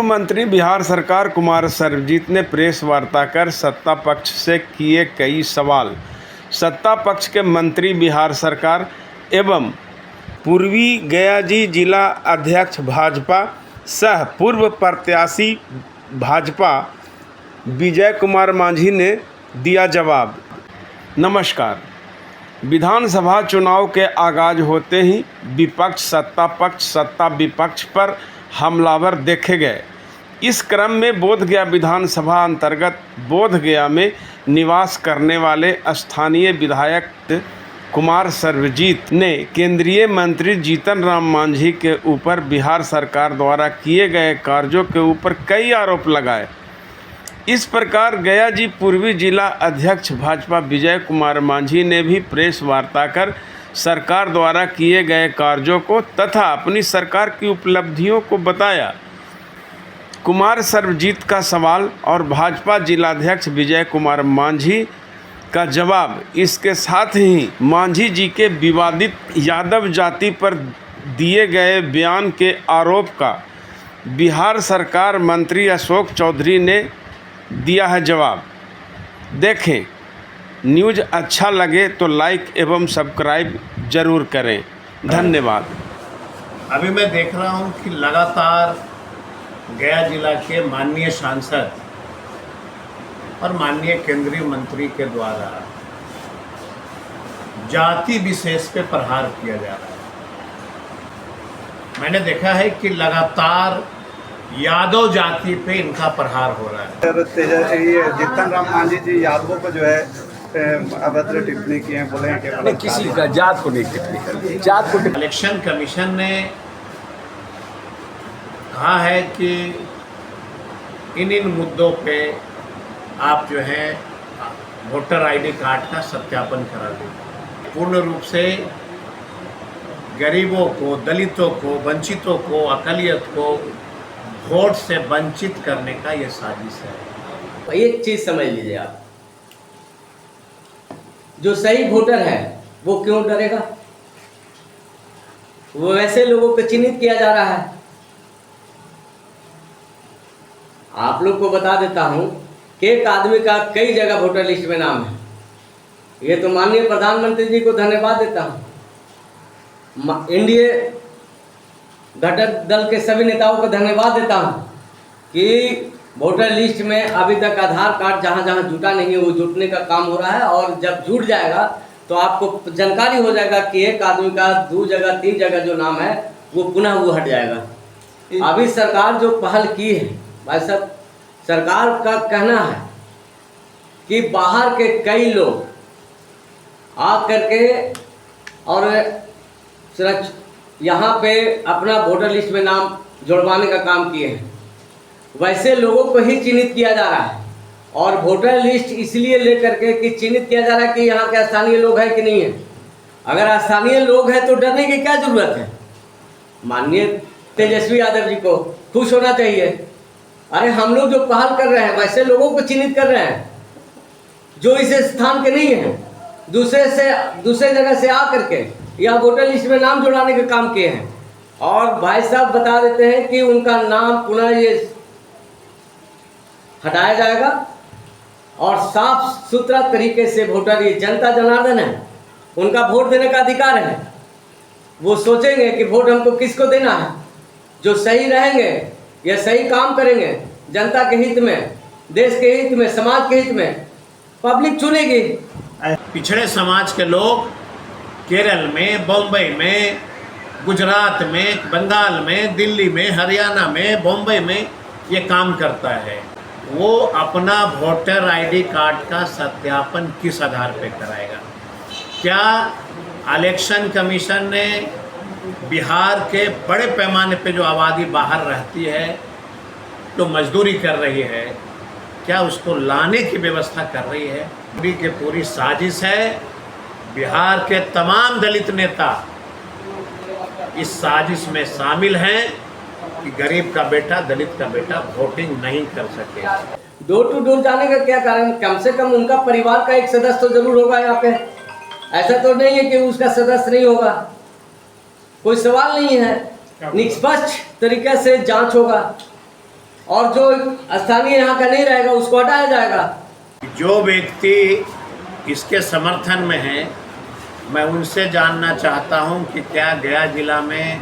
मंत्री बिहार सरकार कुमार सर्वजीत ने प्रेस वार्ता कर सत्ता पक्ष से किए कई सवाल। सत्ता पक्ष के मंत्री बिहार सरकार एवं पूर्वी गयाजी जिला अध्यक्ष भाजपा सह पूर्व प्रत्याशी भाजपा विजय कुमार मांझी ने दिया जवाब। नमस्कार। विधानसभा चुनाव के आगाज होते ही विपक्ष सत्ता पक्ष सत्ता विपक्ष पर हमलावर देखे गए। इस क्रम में बोधगया विधानसभा अंतर्गत बोधगया में निवास करने वाले स्थानीय विधायक कुमार सर्वजीत ने केंद्रीय मंत्री जीतन राम मांझी के ऊपर बिहार सरकार द्वारा किए गए कार्यों के ऊपर कई आरोप लगाए। इस प्रकार गयाजी पूर्वी जिला अध्यक्ष भाजपा विजय कुमार मांझी ने भी प्रेस वार्ता कर सरकार द्वारा किए गए कार्यों को तथा अपनी सरकार की उपलब्धियों को बताया। कुमार सर्वजीत का सवाल और भाजपा जिलाध्यक्ष विजय कुमार मांझी का जवाब, इसके साथ ही मांझी जी के विवादित यादव जाति पर दिए गए बयान के आरोप का बिहार सरकार मंत्री अशोक चौधरी ने दिया है जवाब। देखें, न्यूज़ अच्छा लगे तो लाइक एवं सब्सक्राइब जरूर करें। धन्यवाद। अभी मैं देख रहा हूं कि लगातार गया जिला के माननीय सांसद और माननीय केंद्रीय मंत्री के द्वारा जाति विशेष पे प्रहार किया जा रहा है। मैंने देखा है कि लगातार यादव जाति पे इनका प्रहार हो रहा है। जीतन राम मांझी जी यादवों को जो है अभद्र टिप्पणी किए हैं, बोले हैं कि नहीं, किसी का जात को नहीं टिप्पणी कर, जात को इलेक्शन कमीशन ने कहा है कि इन मुद्दों पे आप जो है वोटर आईडी कार्ड का सत्यापन करा दें। पूर्ण रूप से गरीबों को, दलितों को, वंचितों को, अकलियत को वोट से वंचित करने का ये साजिश है। एक चीज समझ लीजिए आप, जो सही वोटर है वो क्यों डरेगा? वो वैसे लोगों को चिन्हित किया जा रहा है। आप लोग को बता देता हूं कि एक आदमी का कई जगह वोटर लिस्ट में नाम है। ये तो माननीय प्रधानमंत्री जी को धन्यवाद देता हूं, एनडीए घटक दल के सभी नेताओं को धन्यवाद देता हूं कि वोटर लिस्ट में अभी तक आधार कार्ड जहां जहां जुटा नहीं है वो जुटने का काम हो रहा है, और जब जुट जाएगा तो आपको जानकारी हो जाएगा कि एक आदमी का 2 जगह 3 जगह जो नाम है वो पुनः वो हट जाएगा। अभी सरकार जो पहल की है, भाई साहब, सरकार का कहना है कि बाहर के कई लोग आ करके और यहाँ पे अपना वोटर लिस्ट में नाम जुड़वाने का काम किए हैं। वैसे लोगों को ही चिन्हित किया जा रहा है, और वोटर लिस्ट इसलिए लेकर के कि चिन्हित किया जा रहा है कि यहाँ के स्थानीय लोग हैं कि नहीं है। अगर स्थानीय लोग हैं तो डरने की क्या जरूरत है? माननीय तेजस्वी यादव जी को खुश होना चाहिए। अरे हम लोग जो पहल कर रहे हैं वैसे लोगों को चिन्हित कर रहे हैं जो इस स्थान के नहीं है, दूसरे जगह से आ करके या वोटर लिस्ट में नाम जुड़ाने का काम किए हैं। और भाई साहब बता देते हैं कि उनका नाम पुनः ये हटाया जाएगा और साफ सुथरा तरीके से वोटर, ये जनता जनार्दन है, उनका वोट देने का अधिकार है। वो सोचेंगे कि वोट हमको किसको देना है, जो सही रहेंगे या सही काम करेंगे जनता के हित में, देश के हित में, समाज के हित में, पब्लिक चुनेगी। पिछड़े समाज के लोग केरल में, बम्बई में, गुजरात में, बंगाल में, दिल्ली में, हरियाणा में, बम्बई में ये काम करता है। वो अपना वोटर आईडी कार्ड का सत्यापन किस आधार पे कराएगा? क्या इलेक्शन कमीशन ने बिहार के बड़े पैमाने पे जो आबादी बाहर रहती है, तो मजदूरी कर रही है, क्या उसको लाने की व्यवस्था कर रही है? पूरी के पूरी साजिश है। बिहार के तमाम दलित नेता इस साजिश में शामिल हैं कि गरीब का बेटा, दलित का बेटा वोटिंग नहीं कर सके। डोर टू डोर जाने का क्या कारण? कम से कम उनका परिवार का एक सदस्य तो जरूर होगा यहाँ पे। ऐसा तो नहीं है कि उसका सदस्य नहीं होगा, कोई सवाल नहीं है। निष्पक्ष तरीके से जांच होगा। और जो स्थानीय यहाँ का नहीं रहेगा उसको हटाया जाएगा। जो व्यक्ति इसके समर्थन में है, मैं उनसे जानना चाहता हूं कि क्या गया जिला में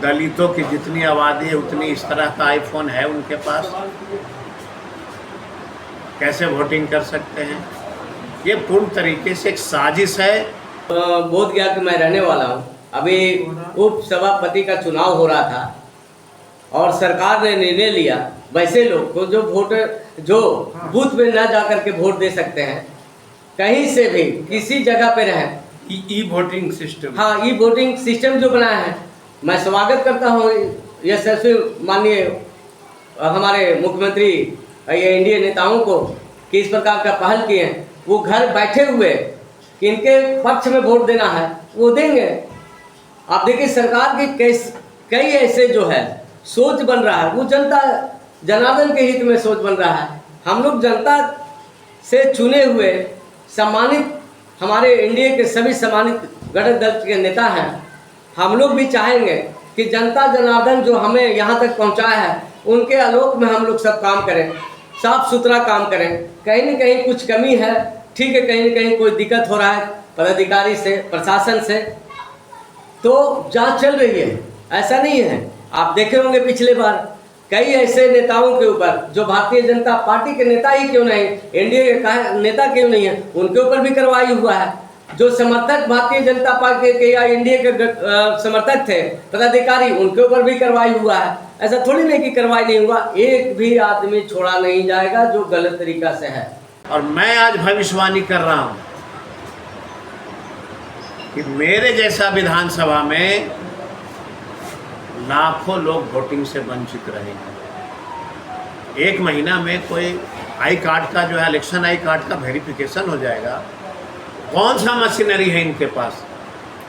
दलितों की जितनी आबादी है उतनी इस तरह का आईफोन है उनके पास? कैसे वोटिंग कर सकते हैं? ये पूर्ण तरीके से एक साजिश है। बोध गया कि मैं रहने वाला हूँ। अभी उप सभापति का चुनाव हो रहा था और सरकार ने निर्णय लिया वैसे लोग को जो बूथ में न जा कर के वोट दे सकते हैं, कहीं से भी किसी जगह पे रहें, ई वोटिंग सिस्टम, हाँ ई वोटिंग सिस्टम जो बनाया है, मैं स्वागत करता हूँ यशस्वी माननीय हमारे मुख्यमंत्री ये एनडीए नेताओं को कि इस प्रकार का पहल किए हैं। वो घर बैठे हुए किनके पक्ष में वोट देना है वो देंगे। आप देखिए सरकार की कई ऐसे जो है सोच बन रहा है, वो जनता जनार्दन के हित में सोच बन रहा है। हम लोग जनता से चुने हुए सम्मानित हमारे एनडीए के सभी सम्मानित घटक दल के नेता हैं। हम लोग भी चाहेंगे कि जनता जनार्दन जो हमें यहाँ तक पहुँचाया है उनके आलोक में हम लोग सब काम करें, साफ सुथरा काम करें। कहीं न कहीं कुछ कमी है, ठीक है, कहीं न कहीं कोई दिक्कत हो रहा है पदाधिकारी से, प्रशासन से, तो जांच चल रही है। ऐसा नहीं है, आप देखे होंगे पिछले बार कई ऐसे नेताओं के ऊपर जो भारतीय जनता पार्टी के नेता ही क्यों नहीं, एनडीए के नेता क्यों नहीं है, उनके ऊपर भी कार्रवाई हुआ है। जो समर्थक भारतीय जनता पार्टी के या एनडीए के समर्थक थे पदाधिकारी, उनके ऊपर भी कार्रवाई हुआ है। ऐसा थोड़ी नहीं कि कार्रवाई नहीं हुआ, एक भी आदमी छोड़ा नहीं जाएगा जो गलत तरीका से है। और मैं आज भविष्यवाणी कर रहा हूं कि मेरे जैसा विधानसभा में लाखों लोग वोटिंग से वंचित रहेंगे। एक महीना में कोई आई कार्ड का जो है इलेक्शन आई कार्ड का वेरिफिकेशन हो जाएगा। कौन सा मशीनरी है इनके पास,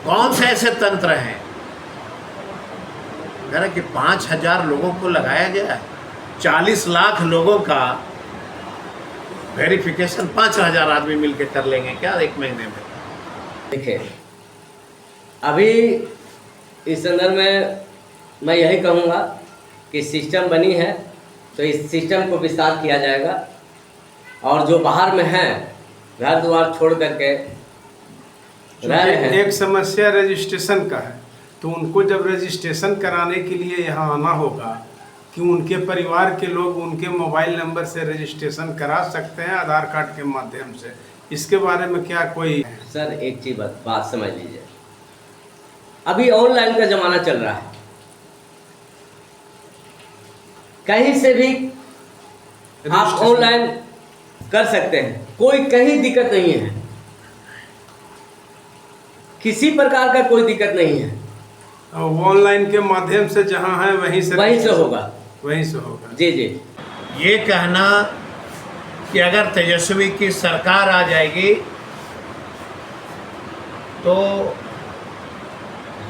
कौन से ऐसे तंत्र हैं? कह रहे कि 5000 लोगों को लगाया गया है, 40 लाख लोगों का वेरिफिकेशन 5000 आदमी मिलकर कर लेंगे क्या एक महीने में? देखिए अभी इस संदर्भ में मैं यही कहूँगा कि सिस्टम बनी है तो इस सिस्टम को विस्तार किया जाएगा और जो बाहर में हैं घर द्वार छोड़ करके रह रहे हैं। एक समस्या रजिस्ट्रेशन का है, तो उनको जब रजिस्ट्रेशन कराने के लिए यहाँ आना होगा कि उनके परिवार के लोग उनके मोबाइल नंबर से रजिस्ट्रेशन करा सकते हैं आधार कार्ड के माध्यम से। इसके बारे में क्या कोई? सर एक चीज बात समझ लीजिए, अभी ऑनलाइन का जमाना चल रहा है, कहीं से भी आप ऑनलाइन कर सकते हैं, कोई कहीं दिक्कत नहीं है, किसी प्रकार का कोई दिक्कत नहीं है। ऑनलाइन के माध्यम से जहां है वहीं से होगा, वहीं से होगा। जी जी। ये कहना कि अगर तेजस्वी की सरकार आ जाएगी तो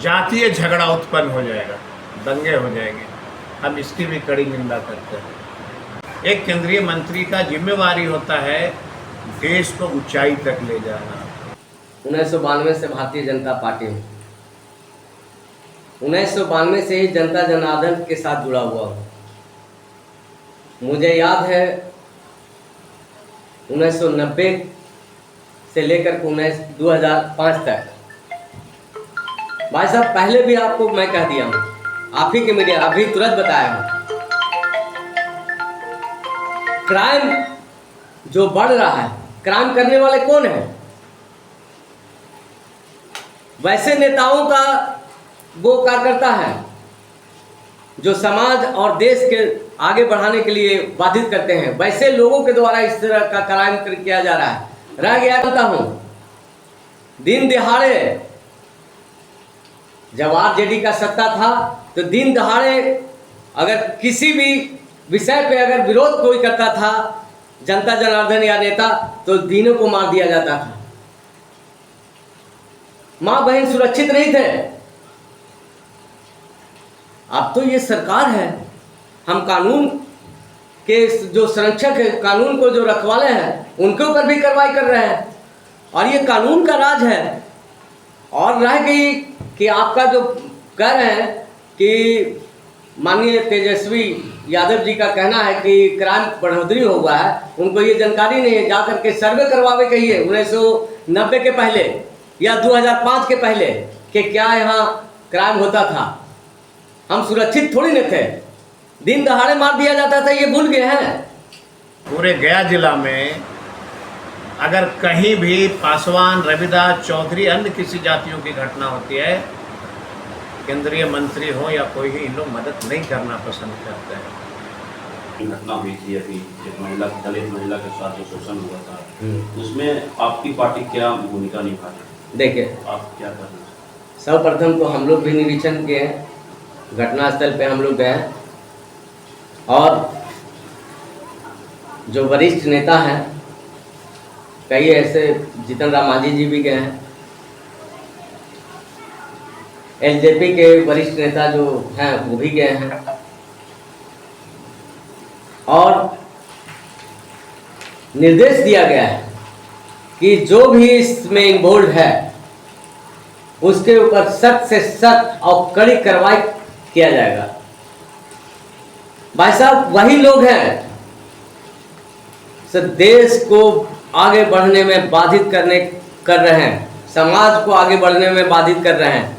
जातीय झगड़ा उत्पन्न हो जाएगा, दंगे हो जाएंगे, हम इसकी भी कड़ी निंदा करते हैं। एक केंद्रीय मंत्री का जिम्मेवारी होता है देश को ऊंचाई तक ले जाना। 1992 से भारतीय जनता पार्टी में 1992 से ही जनता जनार्दन के साथ जुड़ा हुआ हूँ। मुझे याद है 1990 से लेकर 2005 तक, भाई साहब पहले भी आपको मैं कह दिया हूँ, आप ही के मीडिया अभी तुरंत बताया हूँ, क्राइम जो बढ़ रहा है, क्राइम करने वाले कौन है? वैसे नेताओं का वो कार्यकर्ता है जो समाज और देश के आगे बढ़ाने के लिए बाधित करते हैं, वैसे लोगों के द्वारा इस तरह का क्राइम किया जा रहा है। रह गया कहता हूँ, दिन दिहाड़े जब आरजेडी का सत्ता था तो दिन दहाड़े अगर किसी भी विषय पे अगर विरोध कोई करता था जनता जनार्दन या नेता, तो दिनों को मार दिया जाता था। माँ बहन सुरक्षित नहीं थे। अब तो ये सरकार है, हम कानून के जो संरक्षक है, कानून को जो रखवाले हैं, उनके ऊपर भी कार्रवाई कर रहे हैं और ये कानून का राज है। और रह गई कि आपका जो कह रहे हैं कि माननीय तेजस्वी यादव जी का कहना है कि क्राइम बढ़ोतरी हुआ है, उनको ये जानकारी नहीं है। जा करके सर्वे करवावे कहिए 1990 के पहले या 2005 के पहले कि क्या यहाँ क्राइम होता था। हम सुरक्षित थोड़ी न थे, दिन दहाड़े मार दिया जाता था, ये भूल गए हैं। पूरे गया जिला में अगर कहीं भी पासवान, रविदास, चौधरी, अन्य किसी जातियों की घटना होती है, केंद्रीय मंत्री हो या कोई ही, इन लोग मदद नहीं करना पसंद करते हैं। घटना हुई थी अभी, एक महिला, दलित महिला के साथ जो शोषण हुआ था, उसमें आपकी पार्टी क्या भूमिका निभा रही? देखिए, आप क्या कर रहे हैं? सर्वप्रथम तो हम लोग भी निरीक्षण किए हैं, घटनास्थल पे हम लोग गए हैं, और जो वरिष्ठ नेता हैं, कई ऐसे, जीतन राम मांझी जी भी गए हैं, एलजेपी के वरिष्ठ नेता जो हैं वो भी गए हैं, और निर्देश दिया गया है कि जो भी इसमें इन्वॉल्व है उसके ऊपर सख्त से सख्त और कड़ी कार्रवाई किया जाएगा। भाई साहब, वही लोग हैं देश को आगे बढ़ने में बाधित कर रहे हैं, समाज को आगे बढ़ने में बाधित कर रहे हैं।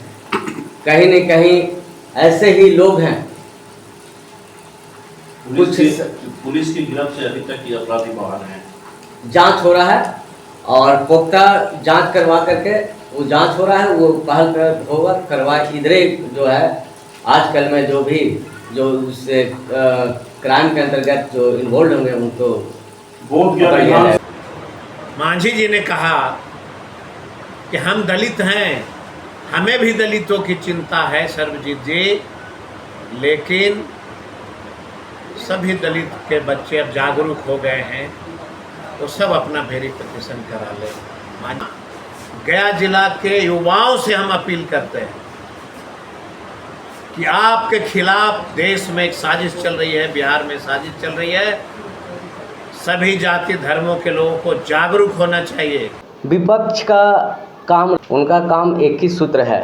कहीं न कहीं ऐसे ही लोग हैं। पुलिस की गिरफ्त से अभी तक ये अपराधी बाहर हैं। जांच हो रहा है और पुख्ता जांच करवा करके वो जांच हो रहा है, वो पहल कर होगा कार्रवाई। इधरे जो है आजकल में जो भी जो उससे क्राइम के अंतर्गत जो इन्वॉल्व होंगे उनको पकड़ लिया जाए। मांझी जी ने कहा कि हम दलित हैं, हमें भी दलितों की चिंता है सर्वजीत जी, लेकिन सभी दलित के बच्चे अब जागरूक हो गए हैं, तो सब अपना वेरिफिकेशन करा ले। गया जिला के युवाओं से हम अपील करते हैं कि आपके खिलाफ देश में एक साजिश चल रही है, बिहार में साजिश चल रही है। सभी जाति धर्मों के लोगों को जागरूक होना चाहिए। विपक्ष का काम, उनका काम एक ही सूत्र है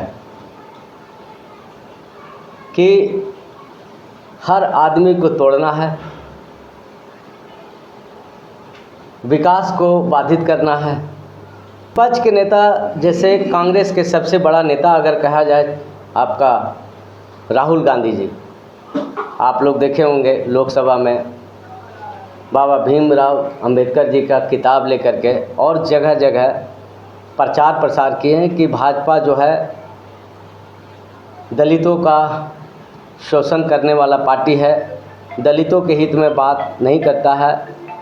कि हर आदमी को तोड़ना है, विकास को बाधित करना है। विपक्ष के नेता जैसे कांग्रेस के सबसे बड़ा नेता अगर कहा जाए आपका राहुल गांधी जी, आप लोग देखे होंगे लोकसभा में बाबा भीमराव अंबेडकर जी का किताब लेकर के और जगह जगह प्रचार प्रसार किए हैं कि भाजपा जो है दलितों का शोषण करने वाला पार्टी है, दलितों के हित में बात नहीं करता है,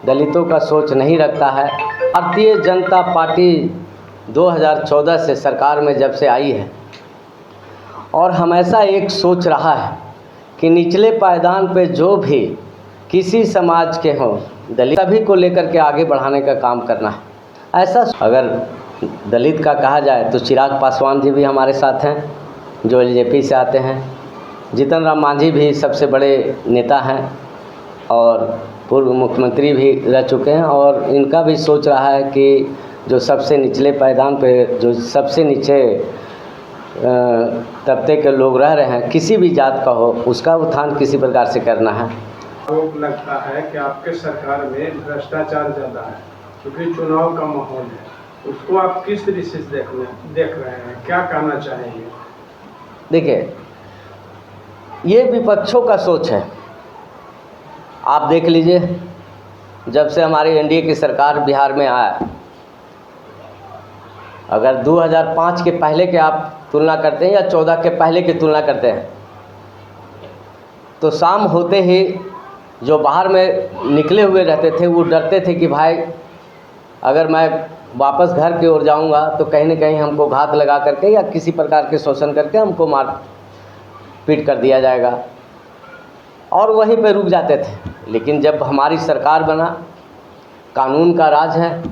दलितों का सोच नहीं रखता है। भारतीय जनता पार्टी 2014 से सरकार में जब से आई है और हमेशा एक सोच रहा है कि निचले पायदान पे जो भी किसी समाज के हों, दलित सभी को लेकर के आगे बढ़ाने का काम करना है। ऐसा अगर दलित का कहा जाए तो चिराग पासवान जी भी हमारे साथ हैं जो एलजेपी से आते हैं, जीतन राम मांझी भी सबसे बड़े नेता हैं और पूर्व मुख्यमंत्री भी रह चुके हैं, और इनका भी सोच रहा है कि जो सबसे निचले पायदान पे जो सबसे नीचे तबके के लोग रह रहे हैं, किसी भी जात का हो, उसका उत्थान किसी प्रकार से करना है। आरोप लगता है कि आपके सरकार में भ्रष्टाचार ज़्यादा है, क्योंकि चुनाव का माहौल है, उसको आप किस दृष्टि से देख रहे हैं, क्या कहना चाहेंगे? देखिए, ये विपक्षों का सोच है। आप देख लीजिए, जब से हमारी एनडीए की सरकार बिहार में आया, अगर 2005 के पहले के आप तुलना करते हैं या 14 के पहले की तुलना करते हैं, तो शाम होते ही जो बाहर में निकले हुए रहते थे वो डरते थे कि भाई अगर मैं वापस घर की ओर जाऊंगा तो कहीं न कहीं हमको घात लगा करके या किसी प्रकार के शोषण करके हमको मार पीट कर दिया जाएगा, और वहीं पे रुक जाते थे। लेकिन जब हमारी सरकार बना, कानून का राज है,